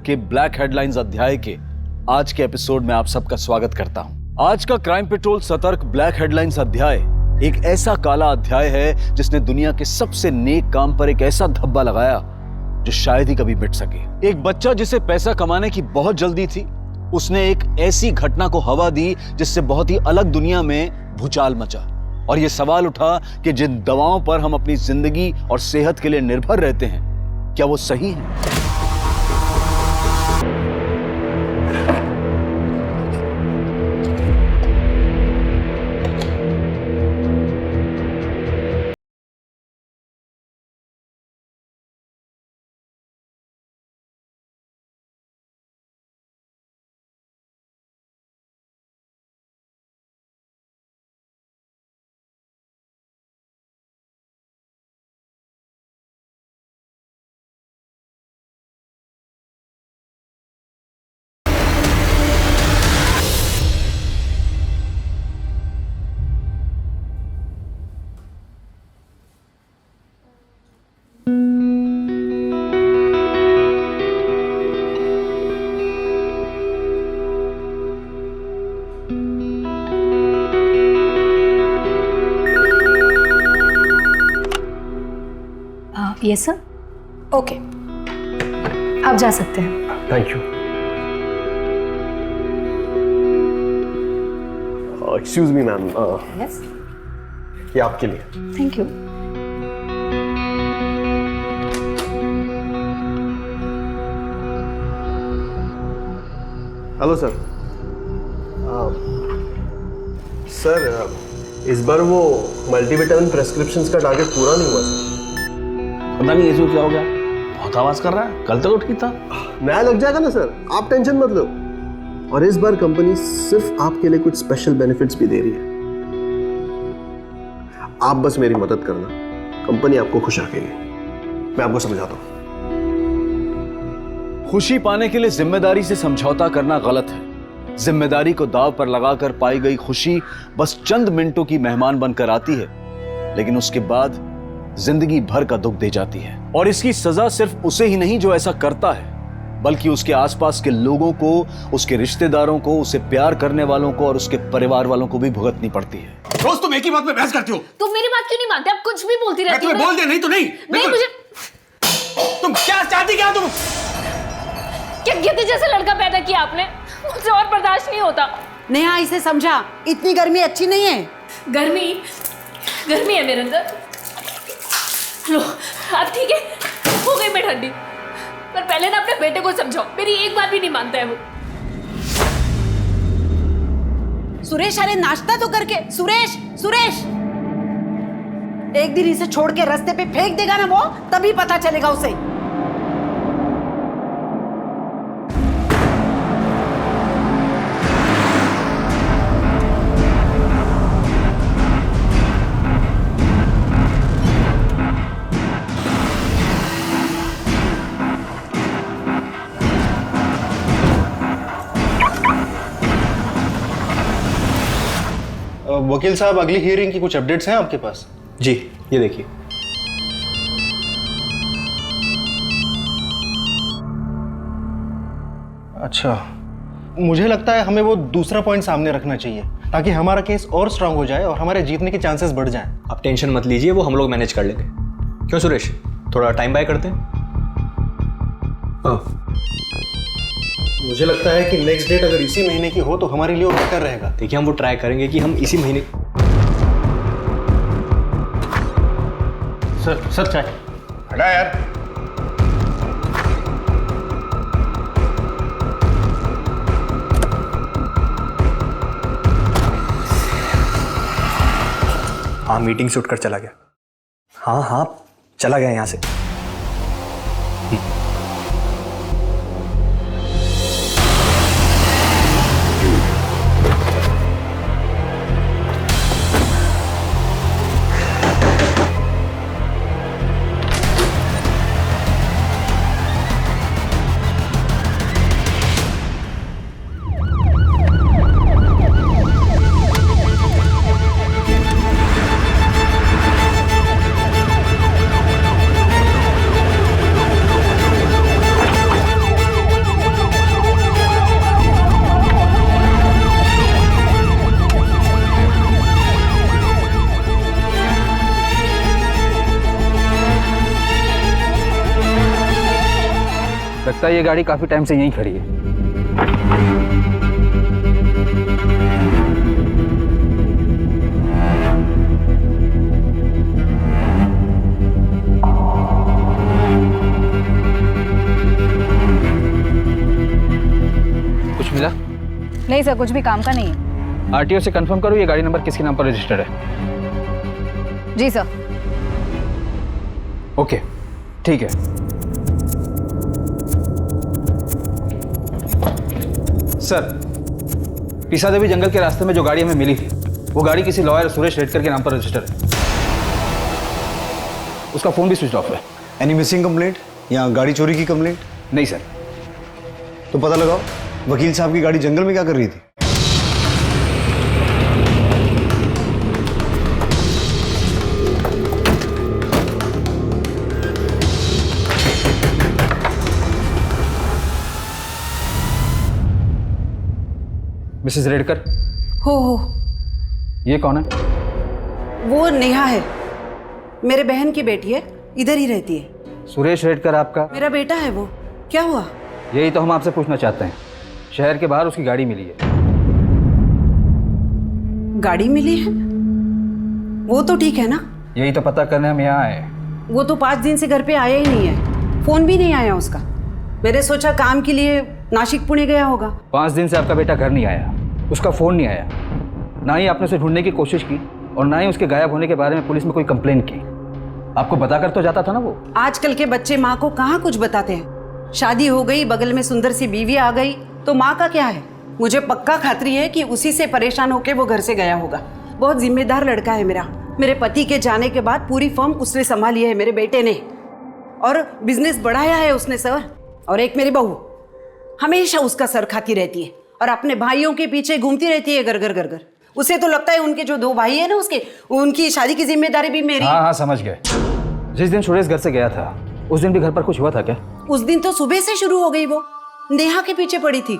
के black headlines अध्याय के आज के एपिसोड में आप सबका स्वागत करता हूं। आज का क्राइम पेट्रोल सतर्क ब्लैक हेडलाइंस अध्याय एक ऐसा काला अध्याय है जिसने दुनिया के सबसे नेक काम पर एक ऐसा धब्बा लगाया जो शायद ही कभी मिट सके। एक बच्चा जिसे पैसा कमाने की बहुत जल्दी थी, उसने एक ऐसी घटना को हवा दी जिससे बहुत ही अलग दुनिया में भूचाल मचा। और यह सवाल उठा कि जिन दवाओं पर हम अपनी जिंदगी और सेहत के लिए निर्भर रहते हैं, क्या वो सही है? Yes sir. ओके, आप जा सकते हैं। Thank you. Excuse me ma'am, yes, ये आपके लिए। Thank you. Hello sir. Sir, इस बार वो मल्टीविटामिन प्रेस्क्रिप्शंस का टारगेट पूरा नहीं हुआ सर। पता नहीं इसको क्या हो गया, बहुत आवाज कर रहा है, कल तक ठीक था। नया लग जाएगा ना सर, आप टेंशन मत लो। और इस बार कंपनी सिर्फ आपके लिए कुछ स्पेशल बेनिफिट्स भी दे रही है। आप बस मेरी मदद करना, कंपनी आपको खुश रखेगी। मैं आपको समझाता हूं। खुशी पाने के लिए जिम्मेदारी से समझौता करना गलत है। जिम्मेदारी को दांव पर लगाकर पाई गई खुशी बस चंद मिनटों की मेहमान बनकर आती है, लेकिन उसके बाद जिंदगी भर का दुख दे जाती है। और इसकी सजा सिर्फ उसे ही नहीं जो ऐसा करता है, बल्कि उसके आसपास के लोगों को, उसके रिश्तेदारों को, उसे प्यार करने वालों को और उसके परिवार वालों को भी भुगतनी पड़ती है। रोज तुम एक ही बात पे बहस करती हो। तुम मेरी बात क्यों नहीं मानते? आप कुछ भी बोलती रहती हो। मैं तुम्हें बोल दिया नहीं तो नहीं। नहीं, मुझे तुम क्या चाहती, क्या तुम? क्या गिद्ध जैसा लड़का पैदा किया आपने? मुझसे और बर्दाश्त नहीं होता। नेहा, इसे समझा, इतनी गर्मी अच्छी नहीं है। गर्मी है मेरे अंदर। लो, अब ठीक है, हो गई मैं ठंडी। पर पहले ना अपने बेटे को समझाओ, मेरी एक बात भी नहीं मानता है वो। सुरेश, अरे नाश्ता तो करके। सुरेश, सुरेश, एक दिन इसे छोड़ के रास्ते पे फेंक देगा ना वो, तभी पता चलेगा उसे। वकील साहब, अगली हियरिंग की कुछ अपडेट्स हैं आपके पास? जी, ये देखिए। अच्छा, मुझे लगता है हमें वो दूसरा पॉइंट सामने रखना चाहिए ताकि हमारा केस और स्ट्रांग हो जाए और हमारे जीतने के चांसेस बढ़ जाएं। आप टेंशन मत लीजिए, वो हम लोग मैनेज कर लेंगे। क्यों सुरेश, थोड़ा टाइम बाय करते हैं? हाँ, मुझे लगता है कि नेक्स्ट डेट अगर इसी महीने की हो तो हमारे लिए वो बेटर रहेगा। देखिए, हम वो ट्राई करेंगे कि हम इसी महीने। सर चाय। हटा यार। हाँ, मीटिंग से उठकर चला गया। हाँ, चला गया यहाँ से। लगता है ये गाड़ी काफी टाइम से यहीं खड़ी है। कुछ मिला? नहीं सर, कुछ भी काम का नहीं है। आरटीओ से कंफर्म करो ये गाड़ी नंबर किसके नाम पर रजिस्टर्ड है। जी सर। ओके, ठीक है। सर, पीसा देवी जंगल के रास्ते में जो गाड़ी हमें मिली थी, वो गाड़ी किसी लॉयर सुरेश रेडकर के नाम पर रजिस्टर्ड है। उसका फोन भी स्विच ऑफ है। एनी मिसिंग कंप्लेंट या गाड़ी चोरी की कंप्लेंट? नहीं सर। तो पता लगाओ वकील साहब की गाड़ी जंगल में क्या कर रही थी। मिसेस रेडकर, हो ये कौन है? वो नेहा है, मेरे बहन की बेटी है, इधर ही रहती है। सुरेश रेडकर आपका? मेरा बेटा है वो। क्या हुआ? यही तो हम आपसे पूछना चाहते हैं। शहर के बाहर उसकी गाड़ी मिली है। गाड़ी मिली है? वो तो ठीक है ना? यही तो पता करने हम यहाँ आए। वो तो 5 दिन से घर पे आया ही नहीं है, फोन भी नहीं आया उसका। मैंने सोचा काम के लिए नासिक पुणे गया होगा। 5 दिन से आपका बेटा घर नहीं आया, उसका फोन नहीं आया, ना ही आपने उसे ढूंढने की कोशिश की और ना ही उसके गायब होने के बारे में पुलिस में कोई कंप्लेन की। आपको बताकर तो जाता था ना वो। आजकल के बच्चे माँ को कहाँ कुछ बताते हैं। शादी हो गई, बगल में सुंदर सी बीवी आ गई तो माँ का क्या है। मुझे पक्का खातरी है कि उसी से परेशान होकर वो घर से गया होगा। बहुत जिम्मेदार लड़का है मेरा। मेरे पति के जाने के बाद पूरी फर्म उसने संभाली है, मेरे बेटे ने, और बिजनेस बढ़ाया है उसने सर। और एक मेरी बहू हमेशा उसका सर खाती रहती है और अपने भाइयों के पीछे घूमती रहती है घर घर घर घर। उसे तो लगता है उनके जो 2 भाई है ना उसके, उनकी शादी की जिम्मेदारी भी मेरी। हाँ समझ गए। जिस दिन सुरेश घर से गया था उस दिन भी घर पर कुछ हुआ था क्या? उस दिन तो सुबह से शुरू हो गई, वो नेहा के पीछे पड़ी थी।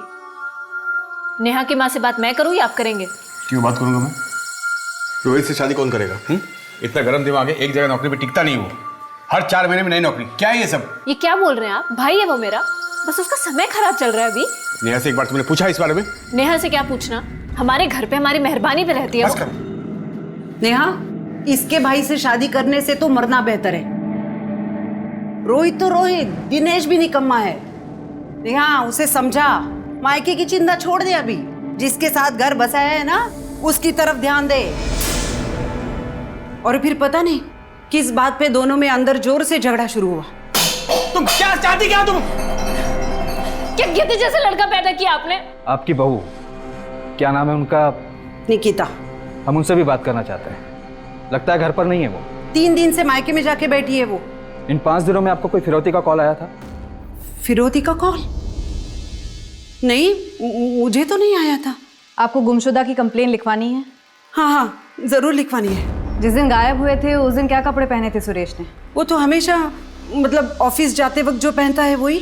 नेहा की माँ से बात मैं करूँ या आप करेंगे? क्यों बात करूंगा मैं? रोहित से शादी कौन करेगा? इतना गर्म दिमाग है, एक जगह नौकरी पे टिकता नहीं वो। हर 4 महीने में नई नौकरी। क्या है ये सब? ये क्या बोल रहे हैं आप? भाई है वो मेरा, बस उसका समय खराब चल रहा है अभी। नेहा से एक बार तुमने पूछा इस बारे में? नेहा से क्या पूछना, हमारे घर पे हमारी मेहरबानी पे रहती है बस वो। कर। नेहा, इसके भाई से शादी करने से तो मरना बेहतर है। रोहित तो रोहित, दिनेश भी निकम्मा है। नेहा, उसे समझा, मायके की चिंता छोड़ दे। अभी जिसके साथ घर बसाया है ना, उसकी तरफ ध्यान दे। और फिर पता नहीं किस बात पे दोनों में अंदर जोर से झगड़ा शुरू हुआ। तुम क्या चाहती क्या? तुम क्या गिद्ध जैसा लड़का पैदा किया आपने? आपकी बहू, क्या नाम है उनका? निकिता। हम उनसे भी बात करना चाहते हैं। लगता है घर पर नहीं है वो। 3 दिन से मायके में जाके बैठी है वो। इन 5 दिनों में आपको कोई फिरौती का कॉल आया था? फिरौती का कॉल? नहीं, मुझे तो नहीं आया था। आपको गुमशुदा की कंप्लेन लिखवानी है? हाँ, जरूर लिखवानी है। जिस दिन गायब हुए थे उस दिन क्या कपड़े पहने थे सुरेश ने? वो तो हमेशा, मतलब ऑफिस जाते वक्त जो पहनता है वही।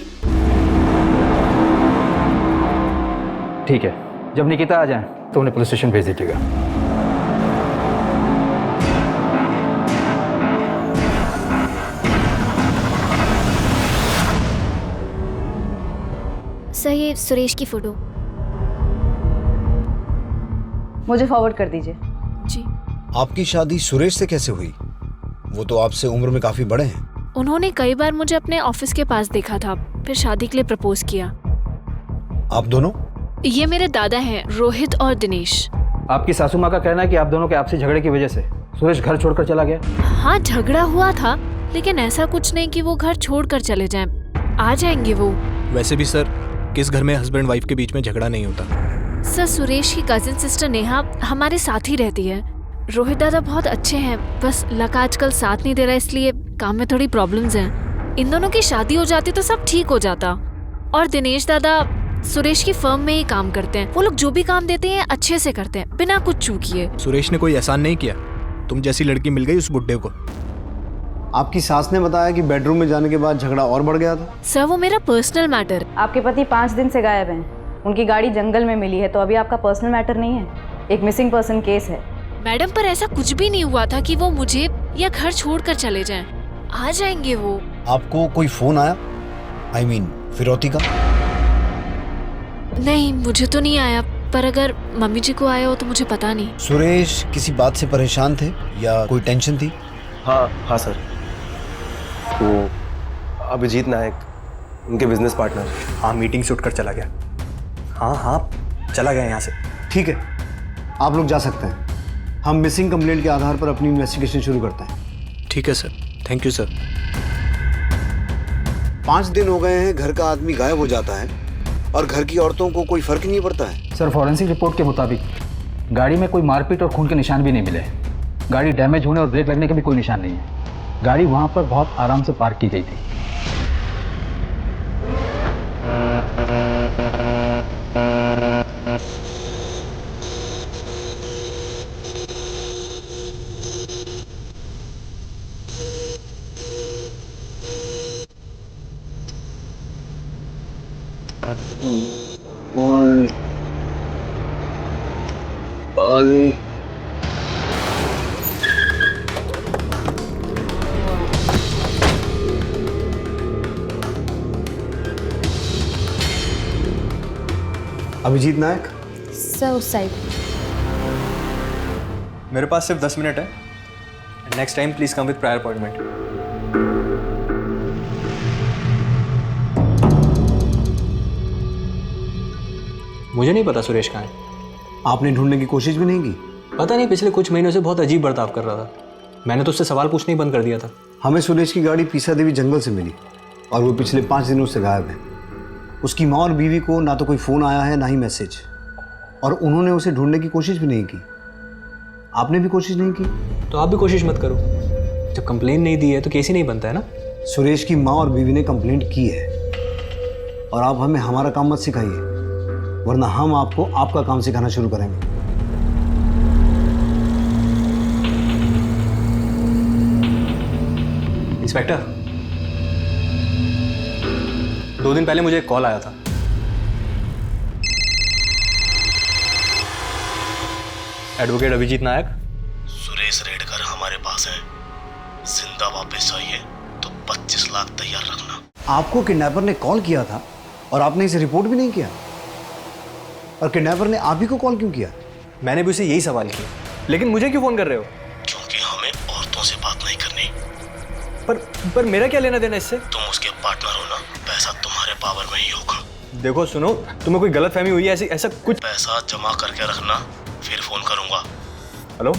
ठीक है, जब निकिता आ जाए तो उन्हें पुलिस स्टेशन भेज दीजिएगा। सर, ये सुरेश की फोटो। मुझे फॉरवर्ड कर दीजिए। जी। आपकी शादी सुरेश से कैसे हुई? वो तो आपसे उम्र में काफी बड़े हैं। उन्होंने कई बार मुझे अपने ऑफिस के पास देखा था, फिर शादी के लिए प्रपोज किया। आप दोनों? ये मेरे दादा हैं, रोहित और दिनेश। आपकी सासू माँ का कहना है कि आप दोनों के आपसी झगड़े की वजह से सुरेश घर छोड़कर चला गया। हाँ, झगड़ा हुआ था, लेकिन ऐसा कुछ नहीं कि वो घर छोड़कर चले जाएं। आ जाएंगे वो। वैसे भी सर, किस घर में हस्बैंड वाइफ के बीच में झगड़ा नहीं होता। सर, सुरेश की कजिन सिस्टर नेहा हमारे साथ ही रहती है। रोहित दादा बहुत अच्छे हैं, बस लक आजकल साथ नहीं दे रहा, इसलिए काम में थोड़ी प्रॉब्लम्स हैं। इन दोनों की शादी हो जाती तो सब ठीक हो जाता। और दिनेश दादा सुरेश की फर्म में ही काम करते हैं। वो लोग जो भी काम देते हैं अच्छे से करते हैं, बिना कुछ चूकिए। सुरेश ने कोई एहसान नहीं किया? तुम जैसी लड़की मिल गई उस बुड्ढे को। आपकी सास ने बताया कि बेडरूम में जाने के बाद झगड़ा और बढ़ गया था। सर, वो मेरा पर्सनल मैटर। आपके पति 5 दिन से गायब हैं। उनकी गाड़ी जंगल में मिली है, तो अभी आपका पर्सनल मैटर नहीं है, एक मिसिंग पर्सन केस है। मैडम, पर ऐसा कुछ भी नहीं हुआ था कि वो मुझे या घर छोड़कर चले जाएं। आ जाएंगे वो। आपको कोई फोन आया? I mean, फिरौती का? नहीं, मुझे तो नहीं आया, पर अगर मम्मी जी को आया हो तो मुझे पता नहीं। सुरेश किसी बात से परेशान थे या कोई टेंशन थी? हाँ सर, वो अभिजीत नायक, उनके बिजनेस पार्टनर। हाँ, मीटिंग से उठकर चला गया। हाँ चला गया यहाँ से। ठीक है, आप लोग जा सकते हैं। हम मिसिंग कंप्लेंट के आधार पर अपनी इन्वेस्टिगेशन शुरू करते हैं। ठीक है सर, थैंक यू सर। 5 दिन हो गए हैं घर का आदमी गायब हो जाता है और घर की औरतों को कोई फर्क नहीं पड़ता है। सर, फॉरेंसिक रिपोर्ट के मुताबिक गाड़ी में कोई मारपीट और खून के निशान भी नहीं मिले। गाड़ी डैमेज होने और ब्रेक लगने के भी कोई निशान नहीं है। गाड़ी वहाँ पर बहुत आराम से पार्क की गई थी। अभिजीत नायक, सर उस साइड। मेरे पास सिर्फ 10 मिनट है। Next time please come with prior appointment. मुझे नहीं पता सुरेश कहाँ है। आपने ढूंढने की कोशिश भी नहीं की? पता नहीं, पिछले कुछ महीनों से बहुत अजीब बर्ताव कर रहा था। मैंने तो उससे सवाल पूछना ही बंद कर दिया था। हमें सुरेश की गाड़ी पीसा देवी जंगल से मिली और वो पिछले 5 दिनों से गायब है। उसकी माँ और बीवी को ना तो कोई फ़ोन आया है ना ही मैसेज, और उन्होंने उसे ढूंढने की कोशिश भी नहीं की। आपने भी कोशिश नहीं की? तो आप भी कोशिश मत करो। जब कंप्लेन नहीं दी है तो केस ही नहीं बनता है ना। सुरेश की माँ और बीवी ने कंप्लेंट की है और आप हमें हमारा काम मत सिखाइए, वरना हम आपको आपका काम सिखाना शुरू करेंगे। इंस्पेक्टर, 2 दिन पहले मुझे एक कॉल आया था। एडवोकेट अभिजीत नायक। सुरेश रेडकर हमारे पास है, जिंदा वापस आइए तो 25 लाख तैयार रखना। आपको किडनैपर ने कॉल किया था और आपने इसे रिपोर्ट भी नहीं किया, और किडनैपर ने आप ही को कॉल क्यों किया? मैंने भी उसे यही सवाल किया, लेकिन मुझे क्यों फोन कर रहे हो? क्योंकि हमें औरतों से बात नहीं करनी। पर मेरा क्या लेना देना इससे? तुम उसके पार्टनर हो ना, पैसा तुम्हारे पावर में ही होगा। देखो सुनो, तुम्हें कोई गलतफहमी हुई है ऐसा कुछ? पैसा जमा करके रखना, फिर फोन करूंगा। हेलो,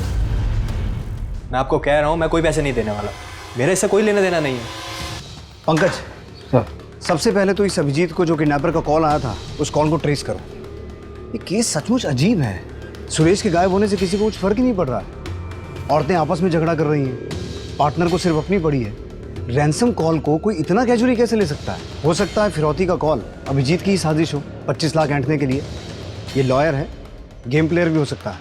मैं आपको कह रहा हूँ मैं कोई पैसे नहीं देने वाला। मेरे इससे कोई लेना देना नहीं है। पंकज सर, सबसे पहले तो इस अभिजीत को जो किडनैपर का कॉल आया था उस कॉल को ट्रेस करो। ये केस सचमुच अजीब है। सुरेश के गायब होने से किसी को कुछ फर्क ही नहीं पड़ रहा है। औरतें आपस में झगड़ा कर रही हैं, पार्टनर को सिर्फ अपनी पड़ी है। रैंसम कॉल को कोई इतना कैजुअली कैसे ले सकता है? हो सकता है फिरौती का कॉल अभिजीत की ही साजिश हो, 25 लाख ऐंठने के लिए। ये लॉयर है, गेम प्लेयर भी हो सकता है।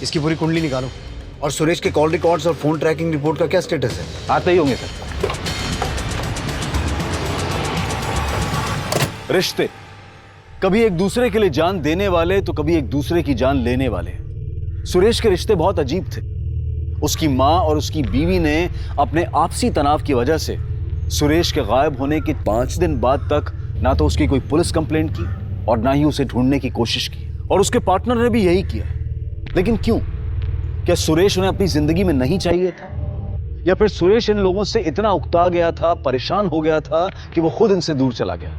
इसकी पूरी कुंडली निकालो। और सुरेश के कॉल रिकॉर्ड्स और फोन ट्रैकिंग रिपोर्ट का क्या स्टेटस है? आते ही होंगे सर। रिश्ते कभी एक दूसरे के लिए जान देने वाले तो कभी एक दूसरे की जान लेने वाले। सुरेश के रिश्ते बहुत अजीब थे। उसकी मां और उसकी बीवी ने अपने आपसी तनाव की वजह से सुरेश के गायब होने के 5 दिन बाद तक ना तो उसकी कोई पुलिस कंप्लेंट की और ना ही उसे ढूंढने की कोशिश की, और उसके पार्टनर ने भी यही किया। लेकिन क्यों? क्या सुरेश उन्हें अपनी जिंदगी में नहीं चाहिए था, या फिर सुरेश इन लोगों से इतना उकता गया था, परेशान हो गया था कि वो खुद इनसे दूर चला गया?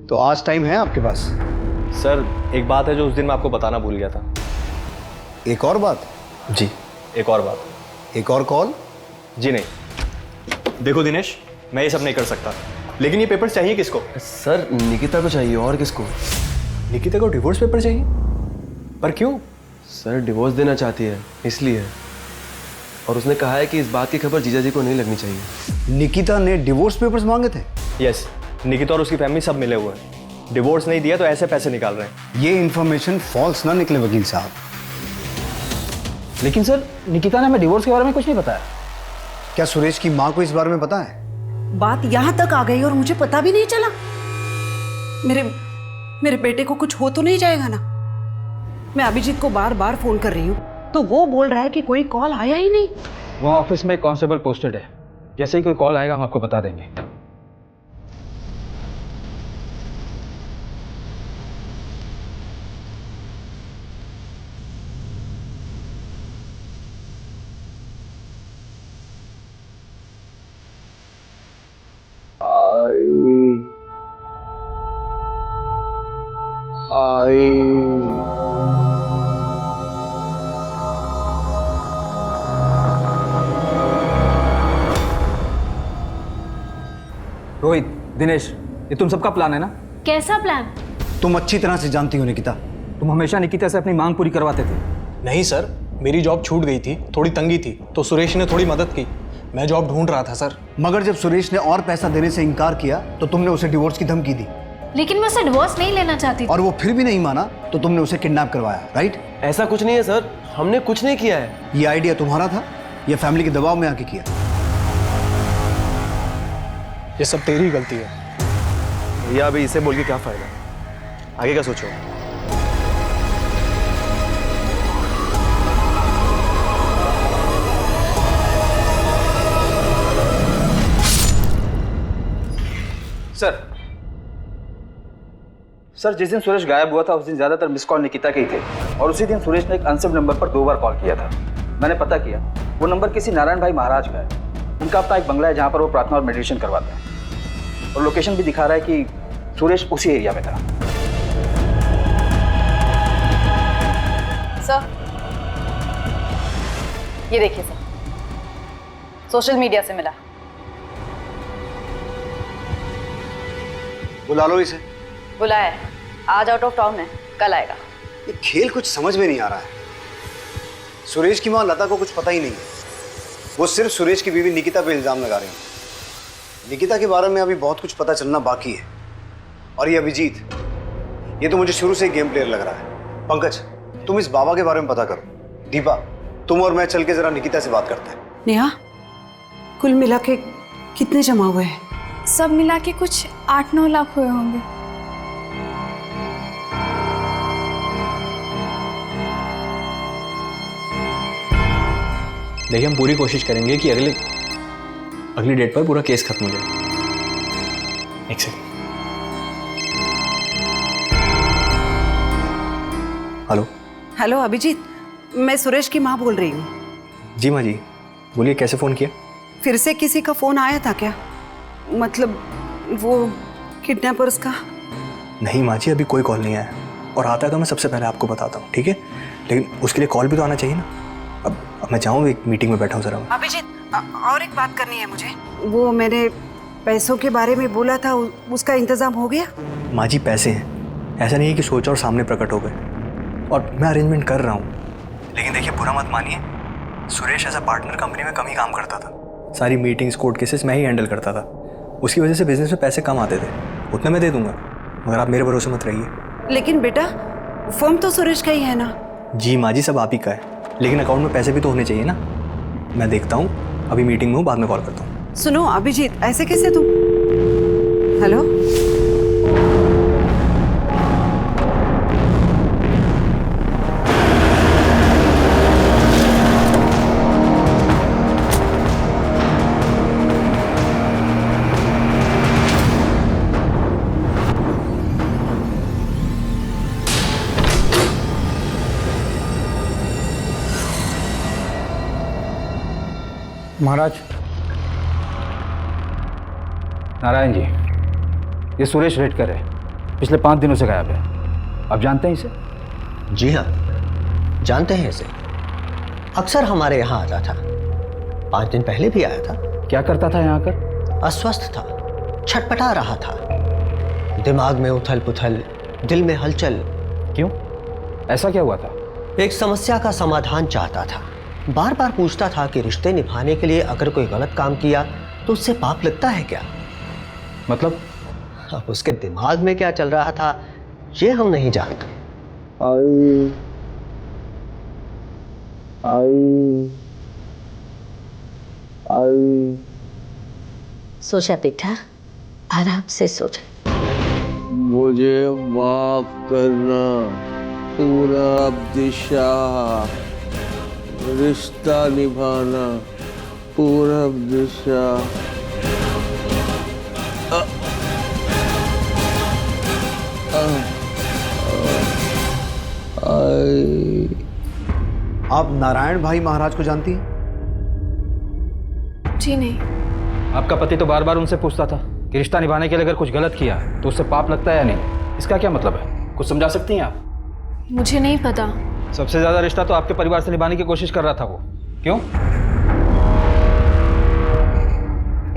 तो आज टाइम है आपके पास? सर, एक बात है जो उस दिन मैं आपको बताना भूल गया था। एक और बात? जी, एक और बात। एक और कॉल? जी नहीं। देखो दिनेश, मैं ये सब नहीं कर सकता, लेकिन ये पेपर चाहिए किसको? सर, निकिता को चाहिए। और किसको? निकिता को डिवोर्स पेपर चाहिए? पर क्यों? सर, डिवोर्स देना चाहती है इसलिए। और उसने कहा है कि इस बात की खबर जीजा जी को नहीं लगनी चाहिए। निकिता ने डिवोर्स पेपर्स मांगे थे? यस, निकिता और उसकी फैमिली सब मिले हुए हैं। डिवोर्स नहीं दिया तो ऐसे पैसे निकाल रहे हैं। ये इन्फॉर्मेशन फॉल्स ना निकले वकील साहब। लेकिन सर, निकिता ने हमें डिवोर्स के बारे में कुछ नहीं बताया। क्या सुरेश की माँ को इस बारे में पता है? बात यहाँ तक आ गई और मुझे पता भी नहीं चला। मेरे बेटे को कुछ हो तो नहीं जाएगा ना? मैं अभिजीत को बार बार फोन कर रही हूँ तो वो बोल रहा है कि कोई कॉल आया ही नहीं। वहाँ ऑफिस में एक कांस्टेबल पोस्टेड है, जैसे ही कोई कॉल आएगा हम आपको बता देंगे। रोहित, दिनेश, ये तुम सबका प्लान है ना? कैसा प्लान? तुम अच्छी तरह से जानती हो निकिता। तुम हमेशा निकिता से अपनी मांग पूरी करवाते थे। नहीं सर, मेरी जॉब छूट गई थी, थोड़ी तंगी थी, तो सुरेश ने थोड़ी मदद की। मैं जॉब ढूंढ रहा था सर। मगर जब सुरेश ने और पैसा देने से इनकार किया तो तुमने उसे डिवोर्स की धमकी दी। लेकिन मैं उसे डिवोर्स नहीं लेना चाहती थी। और वो फिर भी नहीं माना तो तुमने उसे किडनैप करवाया, राइट? ऐसा कुछ नहीं है सर, हमने कुछ नहीं किया है। ये आइडिया तुम्हारा था या फैमिली के दबाव में आके किया? ये सब तेरी गलती है। भैया अभी इसे बोल के क्या फायदा, आगे का सोचो। सर, जिस दिन सुरेश गायब हुआ था उस दिन ज्यादातर मिस कॉल निकिता के ही थे, और उसी दिन सुरेश ने एक अनसेव नंबर पर 2 बार कॉल किया था। मैंने पता किया, वो नंबर किसी नारायण भाई महाराज का है। उनका अपना एक बंगला है जहाँ पर वो प्रार्थना और मेडिटेशन करवाते हैं, और लोकेशन भी दिखा रहा है कि सुरेश उसी एरिया में था। सर, ये देखिए सर, सोशल मीडिया से मिला। बुला लो इसे। बुलाया है, आज आउट ऑफ टाउन है, कल आएगा। ये खेल कुछ समझ में नहीं आ रहा है। सुरेश की माँ लता को कुछ पता ही नहीं है। वो सिर्फ सुरेश की बीवी निकिता पे इल्जाम लगा रही है। निकिता के बारे में अभी बहुत कुछ पता चलना बाकी है। और ये अभिजीत, ये तो मुझे शुरू से ही गेम प्लेयर लग रहा है। पंकज, तुम इस बाबा के बारे में पता करो। दीपा, तुम और मैं चल के जरा निकिता से बात करते हैं। नेहा, कुल मिला के कितने जमा हुए हैं? सब मिला के कुछ 8-9 लाख हुए होंगे। देखिए, हम पूरी कोशिश करेंगे कि अगली डेट पर पूरा केस खत्म हो जाए। एक सेकंड। हेलो। हेलो अभिजीत, मैं सुरेश की माँ बोल रही हूँ। जी माँ जी, बोलिए, कैसे फ़ोन किया? फिर से किसी का फ़ोन आया था क्या? मतलब वो किडनैपर्स का? नहीं माँ जी, अभी कोई कॉल नहीं आया, और आता है तो मैं सबसे पहले आपको बताता हूँ, ठीक है? लेकिन उसके लिए कॉल भी तो आना चाहिए ना। अब मैं चाहूँ, एक मीटिंग में बैठा हूँ ज़रा। अभिजीत, और एक बात करनी है मुझे। वो मैंने पैसों के बारे में बोला था, उसका इंतज़ाम हो गया? माँ जी, पैसे हैं, ऐसा नहीं है कि सोचा और सामने प्रकट हो गए, और मैं अरेंजमेंट कर रहा हूँ। लेकिन देखिए, बुरा मत मानिए, Suresh as a partner company में कम ही काम करता था। सारी मीटिंग्स, कोर्ट केसेस मैं ही हैंडल करता था। उसकी वजह से बिजनेस में पैसे कम आते थे। उतना मैं दे दूंगा, मगर आप मेरे भरोसे मत रहिए। लेकिन बेटा, फर्म तो सुरेश का ही है ना? जी माँ जी, सब आप ही का है, लेकिन अकाउंट में पैसे भी तो होने चाहिए ना। मैं देखता हूँ, अभी मीटिंग में हूँ, बाद में कॉल करता हूँ। सुनो अभिजीत, ऐसे कैसे तुम? हेलो, महाराज। नारायण जी, ये सुरेश रेडकर है, पिछले 5 दिनों से गायब है। आप जानते हैं इसे? जी हाँ, जानते हैं इसे। अक्सर हमारे यहाँ आता था, 5 दिन पहले भी आया था। क्या करता था यहाँ आकर? अस्वस्थ था, छटपटा रहा था, दिमाग में उथल पुथल, दिल में हलचल। क्यों, ऐसा क्या हुआ था? एक समस्या का समाधान चाहता था, बार बार पूछता था कि रिश्ते निभाने के लिए अगर कोई गलत काम किया तो उससे पाप लगता है क्या। मतलब? अब उसके दिमाग में क्या चल रहा था ये हम नहीं जानते। सोचा बेटा, आराम से सोचा। मुझे माफ करना पूरब दिशा, रिश्ता निभाना पूरब दिशा। आप नारायण भाई महाराज को जानती हैं? जी नहीं। आपका पति तो बार बार उनसे पूछता था कि रिश्ता निभाने के लिए अगर कुछ गलत किया तो उससे पाप लगता है या नहीं। इसका क्या मतलब है? कुछ समझा सकती हैं आप? मुझे नहीं पता। सबसे ज्यादा रिश्ता तो आपके परिवार से निभाने की कोशिश कर रहा था वो। क्यों?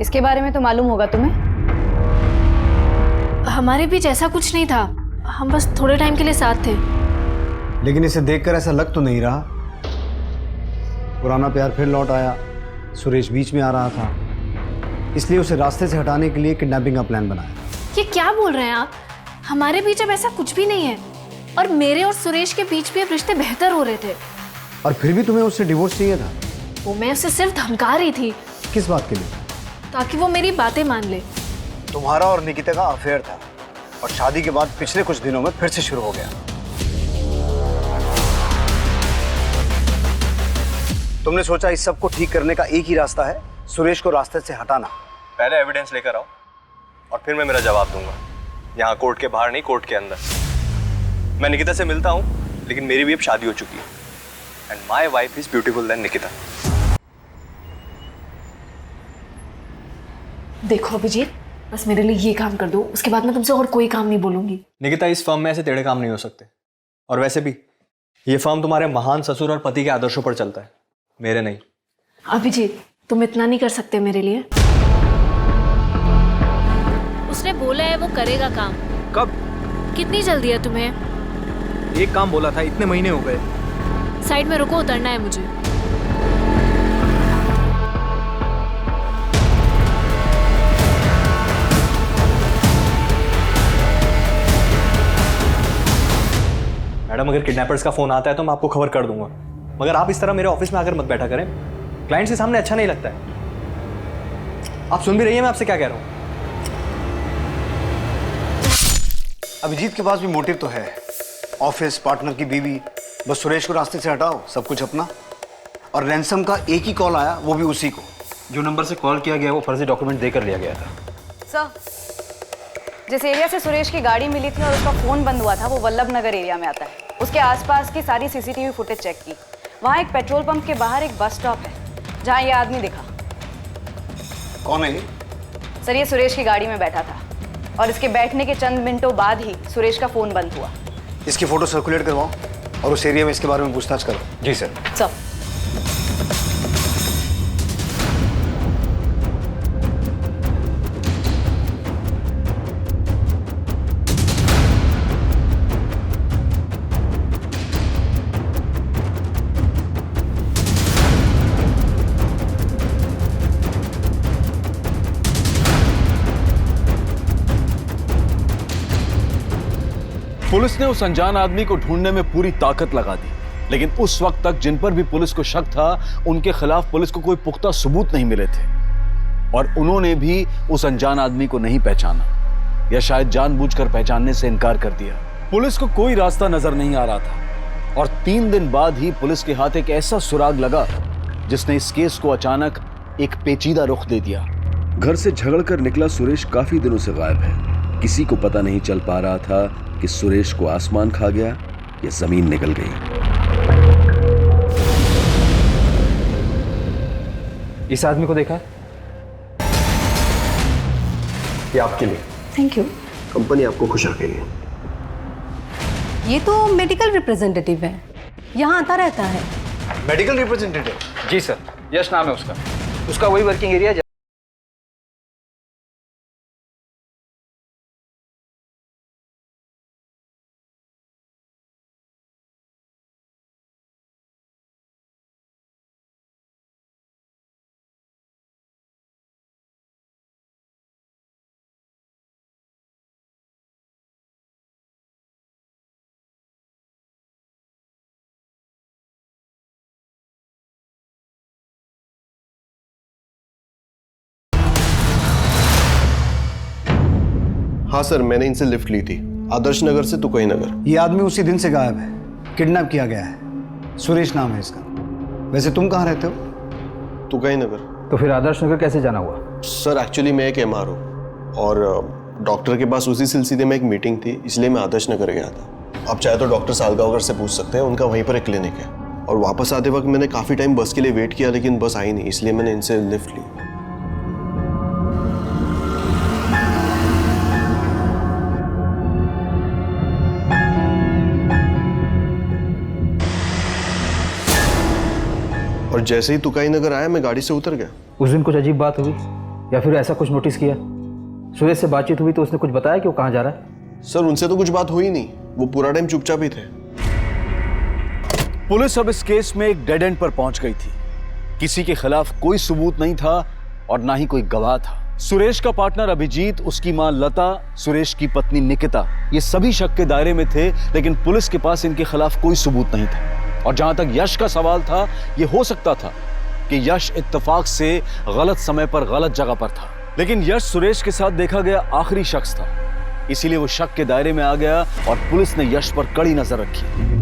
इसके बारे में तो मालूम होगा तुम्हें। हमारे बीच ऐसा कुछ नहीं था, हम बस थोड़े टाइम के लिए साथ थे। लेकिन इसे देखकर ऐसा लग तो नहीं रहा। पुराना प्यार फिर लौट आया। सुरेश बीच में आ रहा था, इसलिए उसे रास्ते से हटाने के लिए किडनैपिंग का प्लान बनाया। ये क्या बोल रहे हैं आप? हमारे बीच अब ऐसा कुछ भी नहीं है, और मेरे और सुरेश के बीच भी अब रिश्ते बेहतर हो रहे थे। और फिर भी तुम्हें उससे डिवोर्स चाहिए था? वो मैं उसे सिर्फ धमका रही थी। किस बात के लिए? ताकि वो मेरी बातें मान ले। तुम्हारा और निकिता का अफेयर था, और शादी के बाद पिछले कुछ दिनों में फिर से शुरू हो गया। तुमने सोचा इस सब को ठीक करने का एक ही रास्ता है, सुरेश को रास्ते से हटाना। पहले एविडेंस लेकर आओ और फिर मैं मेरा जवाब दूंगा। यहाँ कोर्ट के बाहर नहीं, कोर्ट के अंदर। मैं निकिता से मिलता हूँ, लेकिन मेरी भी अब शादी हो चुकी है। And my wife is beautiful then Nikita. देखो अभिजीत, बस मेरे लिए ये काम कर दो, उसके बाद मैं तुमसे और कोई काम नहीं बोलूंगी। निकिता, इस फर्म में ऐसे टेढ़े काम नहीं हो सकते। और वैसे भी ये फर्म तुम्हारे महान ससुर और पति के आदर्शों पर चलता है, मेरे नहीं। अभिजीत, तुम इतना नहीं कर सकते मेरे लिए। उसने बोला है वो करेगा काम। कब? कितनी जल्दी है तुम्हें? एक काम बोला था, इतने महीने हो गए। साइड में रुको, उतरना है मुझे। मैडम, अगर किडनैपर्स का फोन आता है तो मैं आपको खबर कर दूंगा, मगर आप इस तरह मेरे ऑफिस में आकर मत बैठा करें। क्लाइंट्स के सामने अच्छा नहीं लगता है। आप सुन भी रही हैं मैं आपसे क्या कह रहा हूं? अभिजीत के पास भी मोटिव तो है, ऑफिस, पार्टनर की बीवी। बस सुरेश को रास्ते से हटाओ, सब कुछ अपना। और रैंसम का एक ही कॉल आया, वो भी उसी को। जो नंबर से कॉल किया गया वो फर्जी डॉक्यूमेंट देकर लिया गया था। सर, जिस एरिया से सुरेश की गाड़ी मिली थी और उसका फोन बंद हुआ था वो वल्लभ नगर एरिया में आता है। उसके आसपास की सारी सीसीटीवी फुटेज चेक की। वहाँ एक पेट्रोल पंप के बाहर एक बस स्टॉप है जहाँ ये आदमी दिखा। कौन है ये? सर, ये सुरेश की गाड़ी में बैठा था और इसके बैठने के चंद मिनटों बाद ही सुरेश का फोन बंद हुआ। इसकी फोटो सर्कुलेट करवाओ और उस एरिया में इसके बारे में पूछताछ करो। जी सर। सर, पुलिस ने उस अनजान आदमी को ढूंढने में पूरी ताकत लगा दी, लेकिन उस वक्त तक जिन पर भी पुलिस को शक था उनके खिलाफ पुलिस को कोई पुख्ता सबूत नहीं मिले थे, और उन्होंने भी उस अनजान आदमी को नहीं पहचाना, या शायद जानबूझकर पहचानने से इनकार कर दिया। पुलिस को कोई रास्ता नजर नहीं आ रहा था, और 3 दिन बाद ही पुलिस के हाथ एक ऐसा सुराग लगा जिसने इस केस को अचानक एक पेचीदा रुख दे दिया। घर से झगड़कर निकला सुरेश काफी दिनों से गायब है। किसी को पता नहीं चल पा रहा था कि सुरेश को आसमान खा गया या जमीन निकल गई। इस आदमी को देखा है? ये आपके लिए। Thank you. कंपनी आपको खुश रखेगी। ये तो मेडिकल रिप्रेजेंटेटिव है, यहाँ आता रहता है। Medical representative? जी सर, यश नाम है उसका। उसका वही वर्किंग एरिया हाँ सर, मैंने इनसे लिफ्ट ली थी, आदर्श नगर से तुकई नगर। ये आदमी उसी दिन से गायब है, किडनैप किया गया है। सुरेश नाम है इसका। वैसे तुम कहाँ रहते हो? तुकई नगर। तो फिर आदर्श नगर कैसे जाना हुआ? सर एक्चुअली मैं एक MR हूँ और डॉक्टर के पास उसी सिलसिले में एक मीटिंग थी, इसलिए मैं आदर्श नगर गया था। आप चाहे तो डॉक्टर सालगांवकर से पूछ सकते हैं, उनका वहीं पर एक क्लिनिक है। और वापस आते वक्त मैंने काफ़ी टाइम बस के लिए वेट किया, लेकिन बस आई नहीं, इसलिए मैंने इनसे लिफ्ट ली। और जैसे ही तुकाई नगर आया मैं गाड़ी से उतर गया। उस दिन कुछ अजीब बात हुई या फिर ऐसा कुछ नोटिस किया? सुरेश से बातचीत हुई तो उसने कुछ बताया कि वो कहाँ जा रहा है? सर उनसे तो कुछ बात हुई नहीं, वो पूरा टाइम चुपचाप ही थे। पुलिस अब इस केस में एक डेड एंड पर पहुंच गई थी। किसी के खिलाफ कोई सबूत नहीं था और ना ही कोई गवाह था। सुरेश का पार्टनर अभिजीत, उसकी मां लता, सुरेश की पत्नी निकिता, ये सभी शक के दायरे में थे, लेकिन पुलिस के पास इनके खिलाफ कोई सबूत नहीं था। और जहां तक यश का सवाल था, यह हो सकता था कि यश इत्तेफाक से गलत समय पर गलत जगह पर था, लेकिन यश सुरेश के साथ देखा गया आखिरी शख्स था, इसीलिए वो शक के दायरे में आ गया और पुलिस ने यश पर कड़ी नजर रखी।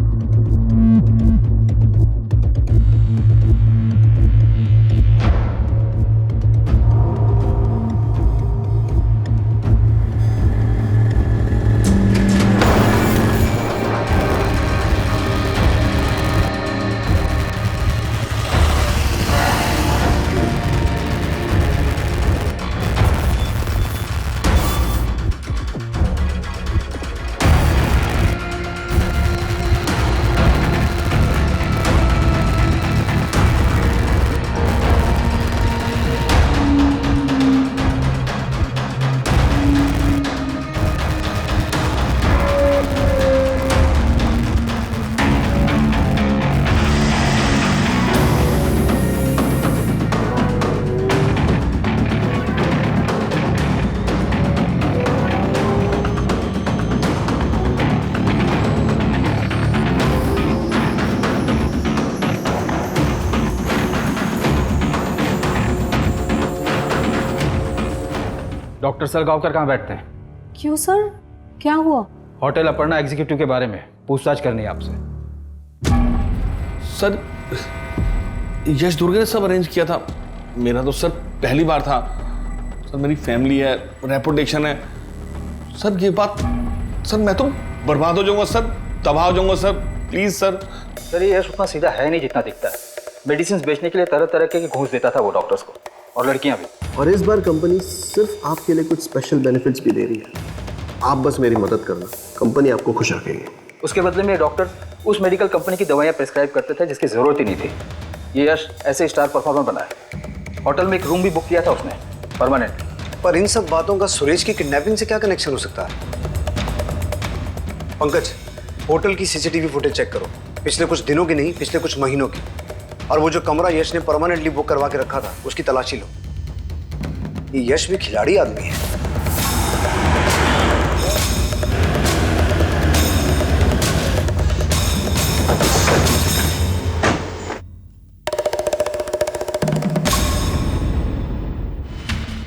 डॉक्टर सालगांवकर कहाँ बैठते हैं? क्यों सर, क्या हुआ? होटल अपर्णा एग्जीक्यूटिव के बारे में पूछताछ करनी है आपसे। सर यश दुर्गे ने सब अरेंज किया था, मेरा तो सर पहली बार था। सर मेरी फैमिली है, रेपुटेशन है। सर ये बात, सर मैं तो बर्बाद हो जाऊंगा सर, तबाह हो जाऊंगा सर, प्लीज सर। सर ये यश उतना सीधा है नहीं जितना दिखता है। मेडिसिन बेचने के लिए तरह तरह के घूस देता था वो डॉक्टर्स को, और लड़कियां भी। और इस बार कंपनी सिर्फ आपके लिए कुछ स्पेशल बेनिफिट्स भी दे रही है। आप बस मेरी मदद करना, कंपनी आपको खुश रखेगी। उसके बदले में डॉक्टर उस मेडिकल कंपनी की दवाइयाँ प्रिस्क्राइब करते थे जिसकी जरूरत ही नहीं थी। ये यश ऐसे स्टार परफॉर्मर बना है। होटल में एक रूम भी बुक किया था उसने, परमानेंट। पर इन सब बातों का सुरेश की किडनैपिंग से क्या कनेक्शन हो सकता है? पंकज, होटल की सीसीटीवी फुटेज चेक करो, पिछले कुछ दिनों की नहीं, पिछले कुछ महीनों की। और वो जो कमरा यश ने परमानेंटली बुक करवा के रखा था, उसकी तलाशी लो। ये यश भी खिलाड़ी आदमी है।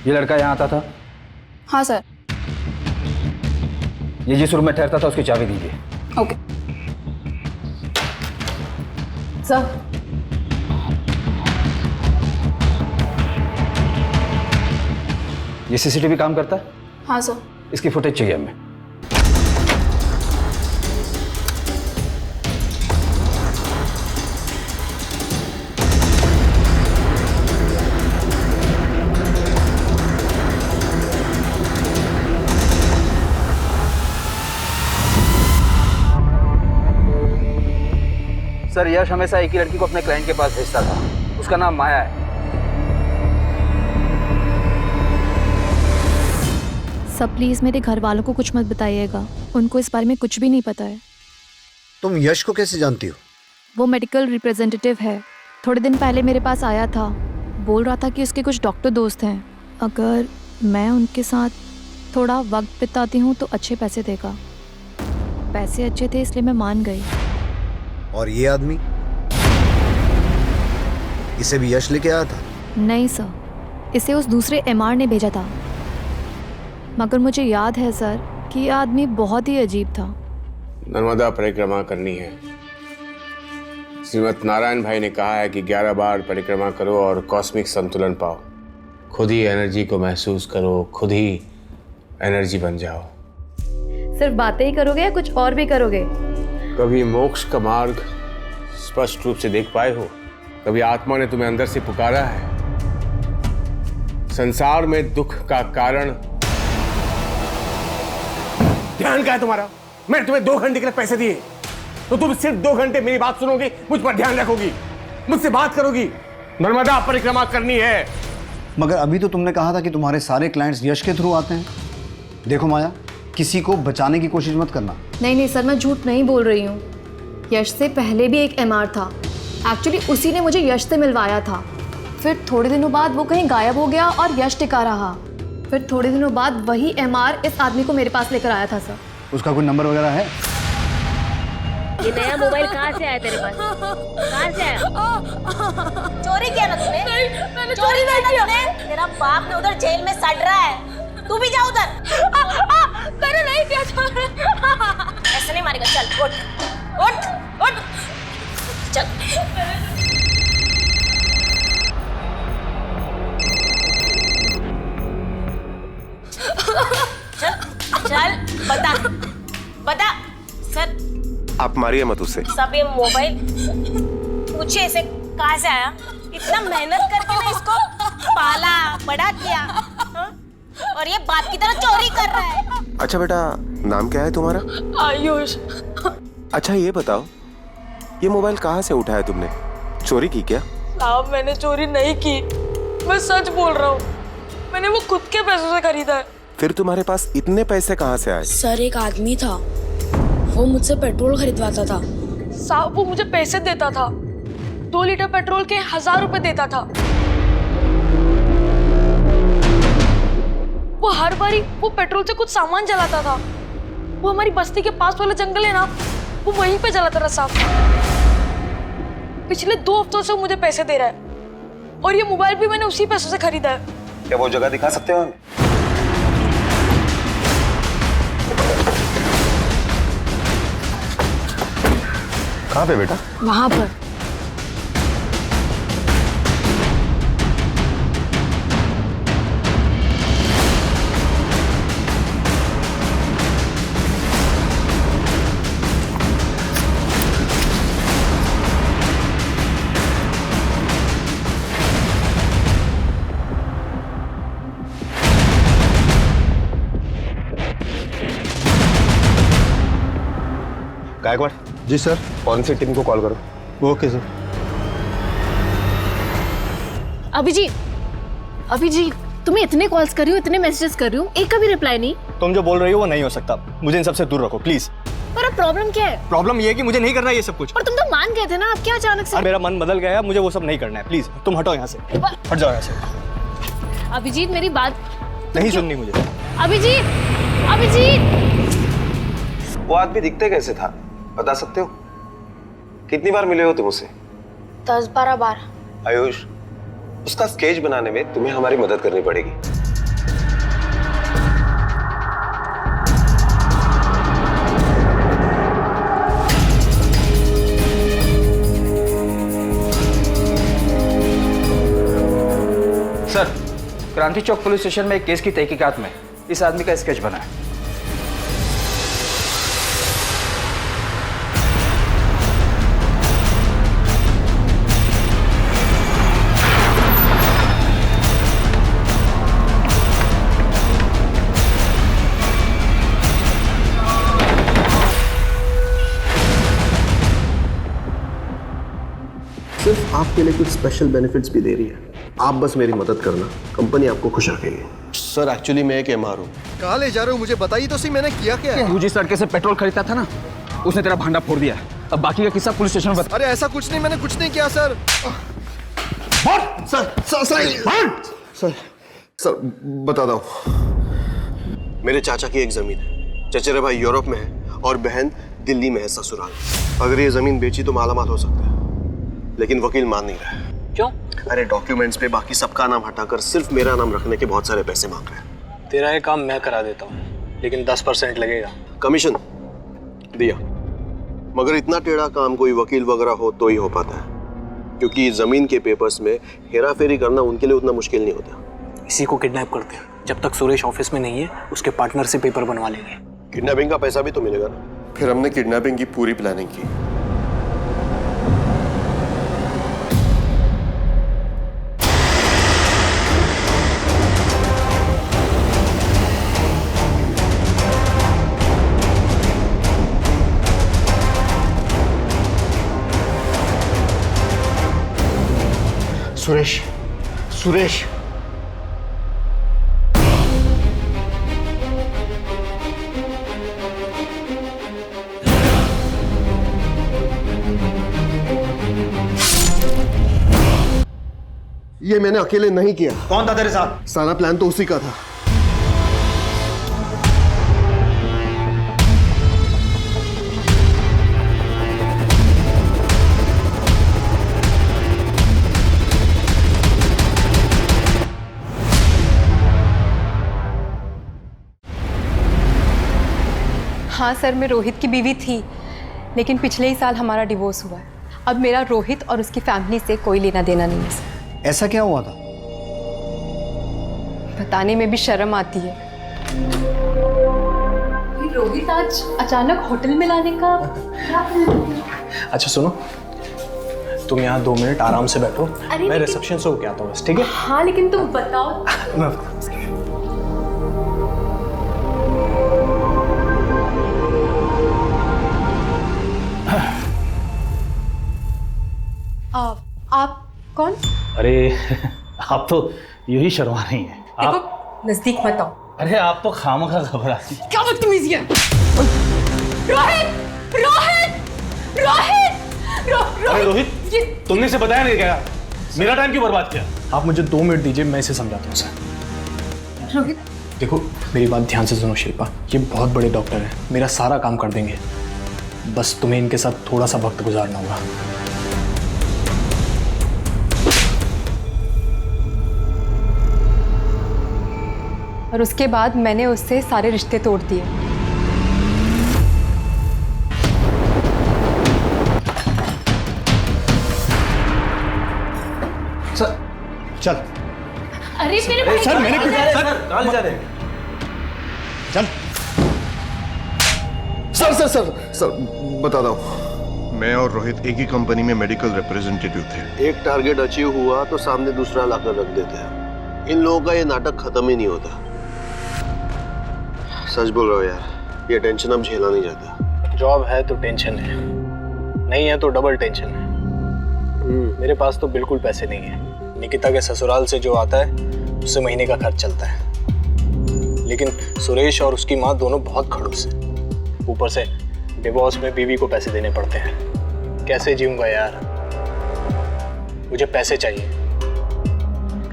ये लड़का यहाँ आता था? हाँ सर। ये जिस रूम में ठहरता था उसकी चाबी दीजिए। Okay sir. ये सीसीटीवी काम करता है? हाँ सर। इसकी फुटेज चाहिए हमें। सर यश हमेशा एक ही लड़की को अपने क्लाइंट के पास भेजता था, उसका नाम माया है। सब प्लीज मेरे घर वालों को कुछ मत बताइएगा, उनको इस बारे में कुछ भी नहीं पता है। तुम यश को कैसे जानती हो? वो मेडिकल रिप्रेजेंटेटिव है, थोड़े दिन पहले मेरे पास आया था, बोल रहा था कि उसके कुछ डॉक्टर दोस्त हैं, अगर मैं उनके साथ थोड़ा वक्त बिताती हूँ तो अच्छे पैसे देगा। पैसे अच्छे थे इसलिए मैं मान गई। और ये आदमी, इसे भी यश लेके आया था? नहीं सर, इसे उस दूसरे MR ने भेजा था। मगर मुझे याद है सर कि ये आदमी बहुत ही अजीब था। नर्मदा परिक्रमा करनी है। श्रीमद नारायण भाई ने कहा है कि 11 बार परिक्रमा करो और कॉस्मिक संतुलन पाओ। खुद ही एनर्जी को महसूस करो, खुद ही एनर्जी बन जाओ। सिर्फ बातें ही करोगे या कुछ और भी करोगे? कभी मोक्ष का मार्ग स्पष्ट रूप से देख पाए हो? कभी आत्मा ने तुम्हें अंदर से पुकारा है? संसार में दुख का कारण ध्यान का है तुम्हारा। मैंने तुम्हें 2 घंटे के लिए पैसे दिए तो तुम सिर्फ 2 घंटे मेरी बात सुनोगी, मुझ पर ध्यान रखोगी, मुझसे बात करोगी। नर्मदा परिक्रमा करनी है। मगर अभी तो तुमने कहा था कि तुम्हारे सारे क्लाइंट्स यश के थ्रू आते हैं। देखो माया, किसी को बचाने की कोशिश मत करना। नहीं सर, मैं झूठ नहीं बोल रही हूँ। यश से पहले भी एक MR था। एक्चुअली उसी ने मुझे यश से मिलवाया था। फिर थोड़े दिनों बाद वो कहीं गायब हो गया और यश टिका रहा। फिर थोड़े दिनों बाद वही MR इस आदमी को मेरे पास लेकर आया था सर। उसका कोई नंबर वगैरह है? ये नया मोबाइल कहाँ से आया तेरे पास? कहाँ से आया? चोरी किया ना तूने? मैंने चोरी किया ना तूने? तेरा बाप ने उधर जेल में सड़ रहा है, तू भी जा उधर। मैंने नहीं किया चोरी। ऐसे नहीं मारेगा, चल उठ उठ उठ चल। चल बता बता सर। आप मारिए मत उससे। सब ये मोबाइल पूछे इसे कहाँ से आया? इतना मेहनत करके ना इसको पाला बड़ा किया, हा? और ये बाप की तरह चोरी कर रहा है। अच्छा बेटा, नाम क्या है तुम्हारा? आयुष। अच्छा ये बताओ, ये मोबाइल कहाँ से उठाया तुमने? चोरी की क्या? साहब मैंने चोरी नहीं की, मैं सच बोल रहा हूँ। मैंने वो खुद के पैसों से खरीदा है। फिर तुम्हारे पास इतने पैसे कहाँ से आए? सर एक आदमी था, वो मुझसे पेट्रोल खरीदवाता था। साहब वो मुझे पैसे देता था, 2 लीटर पेट्रोल के 1000 रुपए देता था। वो हर बारी वो पेट्रोल से कुछ सामान जलाता था। वो हमारी बस्ती के पास वाला जंगल है ना, वो वहीं पे जलाता रहा साहब। पिछले 2 हफ्तों से वो मुझे पैसे दे रहा है और ये मोबाइल भी मैंने उसी पैसों से खरीदा है। क्या वो जगह दिखा सकते हो? कहाँ पे बेटा? वहाँ पर। Gaikwad ji sir. Forensic team को कॉल करो। Okay sir. अभिजीत तुम्हें इतने कॉल्स कर रही हूँ, इतने मैसेजेस कर रही हूँ, एक का भी रिप्लाई नहीं। तुम जो बोल रही हो वो नहीं हो सकता। मुझे इन सबसे दूर रखो प्लीज। पर अब प्रॉब्लम क्या है? प्रॉब्लम ये है कि मुझे नहीं करना ये सब कुछ। पर तुम तो मान गए थे ना, अब क्या अचानक से? मेरा मन बदल गया है, मुझे वो सब नहीं करना है। प्लीज तुम हटो यहाँ से, हट जाओ यहाँ से। अभिजीत मेरी बात नहीं सुननी मुझे। अभिजीत वो आदमी दिखते कैसे था बता सकते हो? कितनी बार मिले हो तुम उससे? 10-12 बार। आयुष, उसका स्केच बनाने में तुम्हें हमारी मदद करनी पड़ेगी। सर, क्रांति चौक पुलिस स्टेशन में एक केस की तहकीकात में इस आदमी का स्केच बना है। सिर्फ आपके लिए कुछ स्पेशल बेनिफिट्स भी दे रही है। आप बस मेरी मदद करना, कंपनी आपको खुश रखेगी। सर एक्चुअली मैं एक MR हूँ। कहाँ ले जा रहे हो? मुझे बताइए तो सही, मैंने किया क्या है? तू जिस लड़के से पेट्रोल खरीदता था ना, उसने तेरा भांडा फोड़ दिया। अब बाकी का किस्सा पुलिस स्टेशन में बता। अरे ऐसा कुछ नहीं, मैंने कुछ नहीं किया सर। सर बता दो, मेरे चाचा की एक जमीन है। चचेरे भाई यूरोप में है और बहन दिल्ली में है ससुराल। अगर ये जमीन बेची तो मालामाल हो सकता है, लेकिन वकील मान नहीं रहा है। क्यों? अरे डॉक्यूमेंट्स पे बाकी सबका नाम हटाकर सिर्फ मेरा नाम रखने के बहुत सारे पैसे मांग रहे हैं। तेरा ये काम मैं करा देता हूँ, लेकिन 10% लगेगा। कमीशन दिया, मगर इतना टेढ़ा काम कोई वकील वगैरह हो तो ही हो पाता है, क्योंकि जमीन के पेपर्स में हेरा फेरी करना उनके लिए उतना मुश्किल नहीं होता। इसी को किडनैप करते हैं। जब तक सुरेश ऑफिस में नहीं है, उसके पार्टनर से पेपर बनवा लेंगे। किडनैपिंग का पैसा भी तो मिलेगा ना। फिर हमने किडनैपिंग की पूरी प्लानिंग की। सुरेश, सुरेश, ये मैंने अकेले नहीं किया। कौन था तेरे साथ? सारा प्लान तो उसी का था। हाँ सर, मैं रोहित की बीवी थी, लेकिन पिछले ही साल हमारा डिवोर्स हुआ है। अब मेरा रोहित और उसकी फैमिली से कोई लेना देना नहीं है सर। ऐसा क्या हुआ था? बताने में भी शर्म आती है। रोहित आज अचानक होटल में लाने का क्या? अच्छा सुनो, तुम यहाँ 2 मिनट आराम से बैठो, मैं रिसेप्शन से होके आता हूँ बस, ठीक है? हाँ लेकिन तुम बताओ। आप कौन? अरे आप तो यूं ही शर्मा रही हैं। आप नजदीक मत आओ। अरे आप तो खामखा घबराती। क्या बदतमीजी है? रोहित, रोहित, रोहित, अरे रोहित, तुमने इसे बताया नहीं क्या? मेरा टाइम क्यों बर्बाद किया? आप मुझे 2 मिनट दीजिए, मैं इसे समझाता हूँ सर। रोहित, देखो मेरी बात ध्यान से सुनो शिल्पा, ये बहुत बड़े डॉक्टर हैं, मेरा सारा काम कर देंगे। बस तुम्हें इनके साथ थोड़ा सा वक्त गुजारना होगा। और उसके बाद मैंने उससे सारे रिश्ते तोड़ दिए। सर चल। अरे मेरे भाई, सर मैंने कुछ कहाँ ले जा रहे हैं? चल। सर बताता हूँ। मैं और रोहित एक ही कंपनी में मेडिकल रिप्रेजेंटेटिव थे। एक टारगेट अचीव हुआ तो सामने दूसरा लाकर रख देते हैं। इन लोगों का ये नाटक खत्म ही नहीं होता। सच बोल रहा हूँ यार, ये टेंशन अब झेला नहीं जाता। जॉब है तो टेंशन है, नहीं है तो डबल टेंशन है। मेरे पास तो बिल्कुल पैसे नहीं है। निकिता के ससुराल से जो आता है उससे महीने का खर्च चलता है, लेकिन सुरेश और उसकी माँ दोनों बहुत खड़ूस हैं। ऊपर से डिवोर्स में बीवी को पैसे देने पड़ते हैं। कैसे जीऊंगा यार? मुझे पैसे चाहिए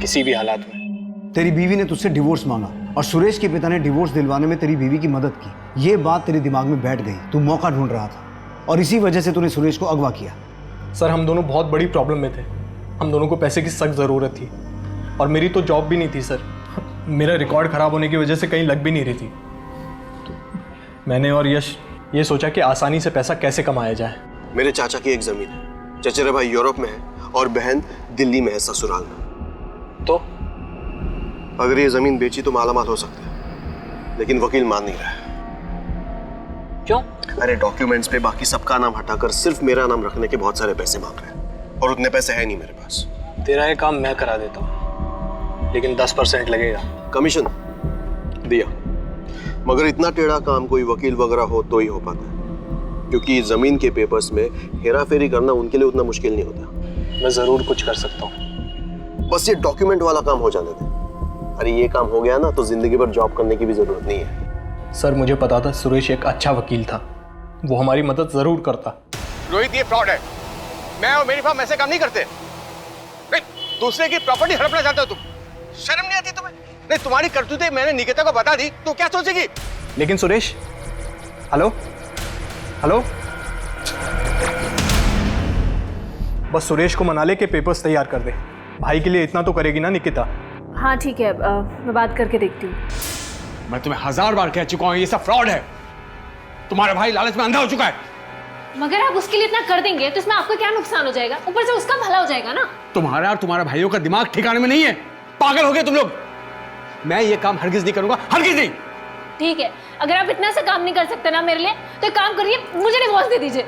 किसी भी हालात में। तेरी बीवी ने तुझसे डिवोर्स मांगा और सुरेश के पिता ने डिवोर्स दिलवाने में तेरी बीवी की मदद की। ये बात तेरे दिमाग में बैठ गई। तू मौका ढूंढ रहा था और इसी वजह से तूने सुरेश को अगवा किया। सर हम दोनों बहुत बड़ी प्रॉब्लम में थे। हम दोनों को पैसे की सख्त ज़रूरत थी और मेरी तो जॉब भी नहीं थी सर। मेरा रिकॉर्ड ख़राब होने की वजह से कहीं लग भी नहीं रही थी। तो मैंने और यश ये सोचा कि आसानी से पैसा कैसे कमाया जाए। मेरे चाचा की एक जमीन है, चचेरे भाई यूरोप में है और बहन दिल्ली में है ससुराल में। तो अगर ये जमीन बेची तो मालामाल हो सकते हैं, लेकिन वकील मान नहीं रहा है। क्यों? अरे डॉक्यूमेंट्स पे बाकी सबका नाम हटाकर सिर्फ मेरा नाम रखने के बहुत सारे पैसे मांग रहे हैं और उतने पैसे है नहीं मेरे पास। तेरा ये काम मैं करा देता हूँ, लेकिन 10% लगेगा। कमीशन दिया, मगर इतना टेढ़ा काम कोई वकील वगैरह हो तो ही हो पाता है, क्योंकि जमीन के पेपर्स में हेरा फेरी करना उनके लिए उतना मुश्किल नहीं होता। मैं जरूर कुछ कर सकता हूँ, बस ये डॉक्यूमेंट वाला काम हो जाने दें। अरे ये काम हो गया ना तो जिंदगी भर जॉब करने की भी जरूरत नहीं है। सर मुझे पता था सुरेश एक अच्छा वकील था, वो हमारी मदद जरूर करता। रोहित ये फ्रॉड है। मैं और मेरी फर्म ऐसे काम नहीं करते। नहीं, दूसरे की प्रॉपर्टी हड़पना चाहते हो तुम? शर्म नहीं आती तुम्हें? नहीं, तुम्हारी करतूतें मैंने निकिता को बता दी तो क्या सोचेगी? लेकिन सुरेश, हेलो हेलो, बस सुरेश को मना ले के पेपर्स तैयार कर दे। भाई के लिए इतना तो करेगी ना निकिता? हाँ ठीक है, मैं बात करके देखती हूँ। मैं तुम्हें 1000 बार कह चुका हूं ये सब फ्रॉड है। तुम्हारा भाई लालच में अंधा हो चुका है। मगर आप उसके लिए इतना कर देंगे तो इसमें आपको क्या नुकसान हो जाएगा? ऊपर से उसका भला हो जाएगा ना। तुम्हारा और तुम्हारा भाइयों का दिमाग ठिकाने में नहीं है। पागल हो गए तुम लोग। मैं ये काम हरगिज नहीं करूंगा, हरगिज नहीं। ठीक है, अगर आप इतना सा काम नहीं कर सकते ना मेरे लिए तो एक काम करिए, मुझे डिवोर्स दे दीजिए।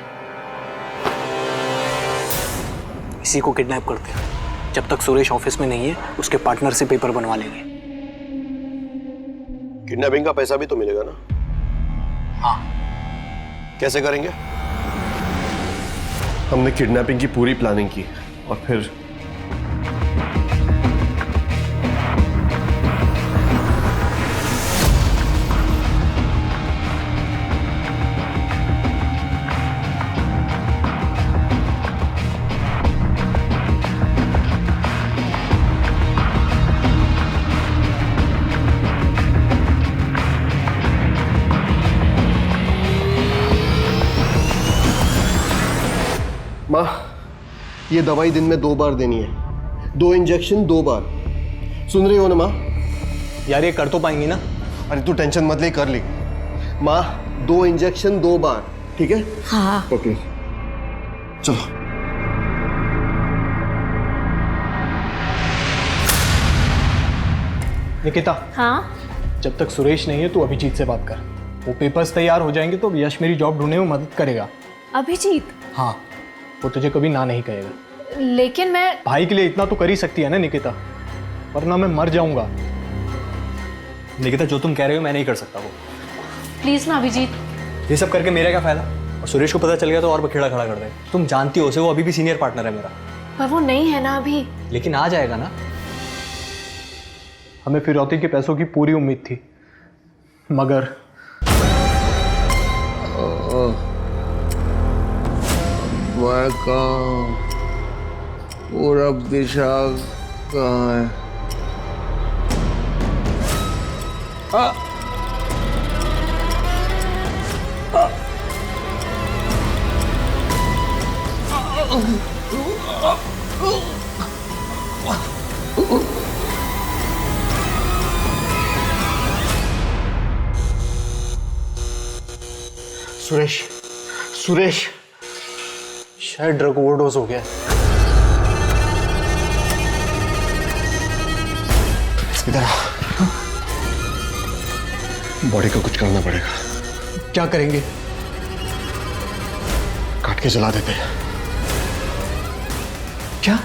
इसी को किडनैप करते हैं। जब तक सुरेश ऑफिस में नहीं है उसके पार्टनर से पेपर बनवा लेंगे। किडनैपिंग का पैसा भी तो मिलेगा ना? हाँ। कैसे करेंगे? हमने किडनैपिंग की पूरी प्लानिंग की और फिर माँ, ये दवाई दिन में 2 बार देनी है। 2 इंजेक्शन 2 बार। सुन रही हो ना माँ? यार ये कर तो पाएंगी ना? अरे तू टेंशन मत ले, कर ले। माँ 2 इंजेक्शन 2 बार, ठीक है? हाँ। ओके चलो। निकिता, हाँ? जब तक सुरेश नहीं है तू अभिजीत से बात कर। वो पेपर्स तैयार हो जाएंगे तो यश मेरी जॉब ढूंढने में मदद करेगा। अभिजीत? हाँ, वो तुझे कभी ना नहीं कहेगा। लेकिन मैं भाई के लिए इतना तो कर ही सकती है ना निकिता, वरना मैं मर जाऊंगा। निकिता जो तुम कह रहे हो मैं नहीं कर सकता वो। प्लीज ना अभिजीत। ये सब करके मेरा क्या फायदा? और सुरेश को पता चल गया तो और बखेड़ा खड़ा कर देगा। तुम जानती हो उसे, वो अभी भी सीनियर पार्टनर है मेरा। पर वो नहीं है ना अभी। लेकिन आ जाएगा ना। हमें फिरौती के पैसों की पूरी उम्मीद थी, मगर मैं कहाँ? पूरब दिशा कहाँ है? सुरेश, सुरेश शायद ड्रग ओवरडोज हो गया। इधर आ। बॉडी को कुछ करना पड़ेगा। क्या करेंगे? काट के जला देते हैं। क्या?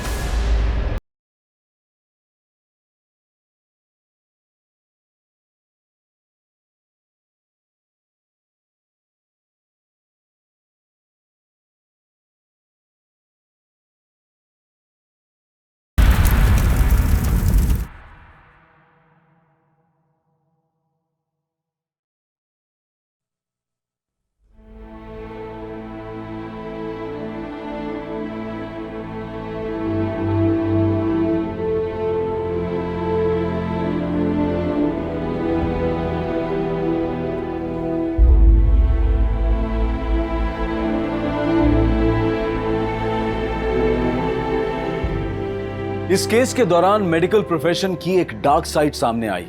इस केस के दौरान मेडिकल प्रोफेशन की एक डार्क साइड सामने आई,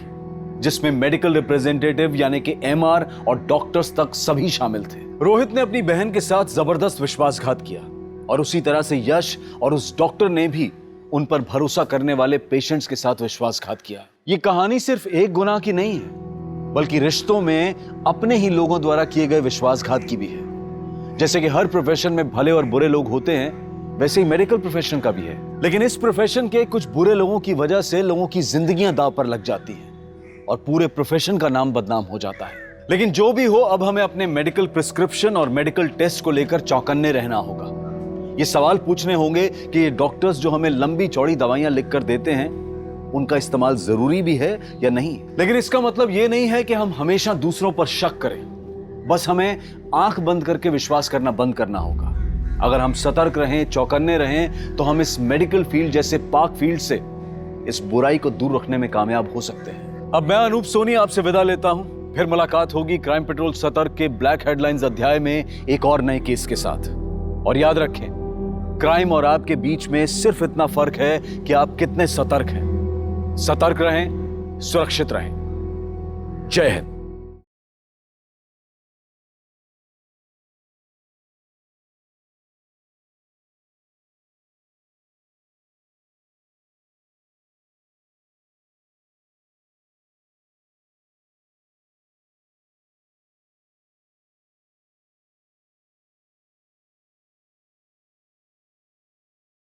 जिसमें मेडिकल रिप्रेजेंटेटिव यानी कि एमआर और डॉक्टर्स तक सभी शामिल थे। रोहित ने अपनी बहन के साथ जबरदस्त विश्वासघात किया और उसी तरह से यश और उस डॉक्टर ने भी उन पर भरोसा करने वाले पेशेंट्स के साथ विश्वासघात किया। ये कहानी सिर्फ एक गुनाह की नहीं है, बल्कि रिश्तों में अपने ही लोगों द्वारा किए गए विश्वासघात की भी है। जैसे कि हर प्रोफेशन में भले और बुरे लोग होते हैं, वैसे ही मेडिकल प्रोफेशन का भी है। लेकिन इस प्रोफेशन के कुछ बुरे लोगों की वजह से लोगों की जिंदगियां दांव पर लग जाती हैं और पूरे प्रोफेशन का नाम बदनाम हो जाता है। लेकिन जो भी हो, अब हमें अपने मेडिकल प्रिस्क्रिप्शन और मेडिकल टेस्ट को लेकर चौकन्ने रहना होगा। ये सवाल पूछने होंगे कि ये डॉक्टर्स जो हमें लंबी चौड़ी दवाइयां लिखकर देते हैं, उनका इस्तेमाल जरूरी भी है या नहीं। लेकिन इसका मतलब ये नहीं है कि हम हमेशा दूसरों पर शक करें। बस हमें आंख बंद करके विश्वास करना बंद करना होगा। अगर हम सतर्क रहें, चौकन्ने रहें, तो हम इस मेडिकल फील्ड जैसे पाक फील्ड से इस बुराई को दूर रखने में कामयाब हो सकते हैं। अब मैं अनूप सोनी आपसे विदा लेता हूं। फिर मुलाकात होगी क्राइम पेट्रोल सतर्क के ब्लैक हेडलाइंस अध्याय में एक और नए केस के साथ। और याद रखें, क्राइम और आपके बीच में सिर्फ इतना फर्क है कि आप कितने सतर्क हैं। सतर्क रहें, सुरक्षित रहें। जय हिंद।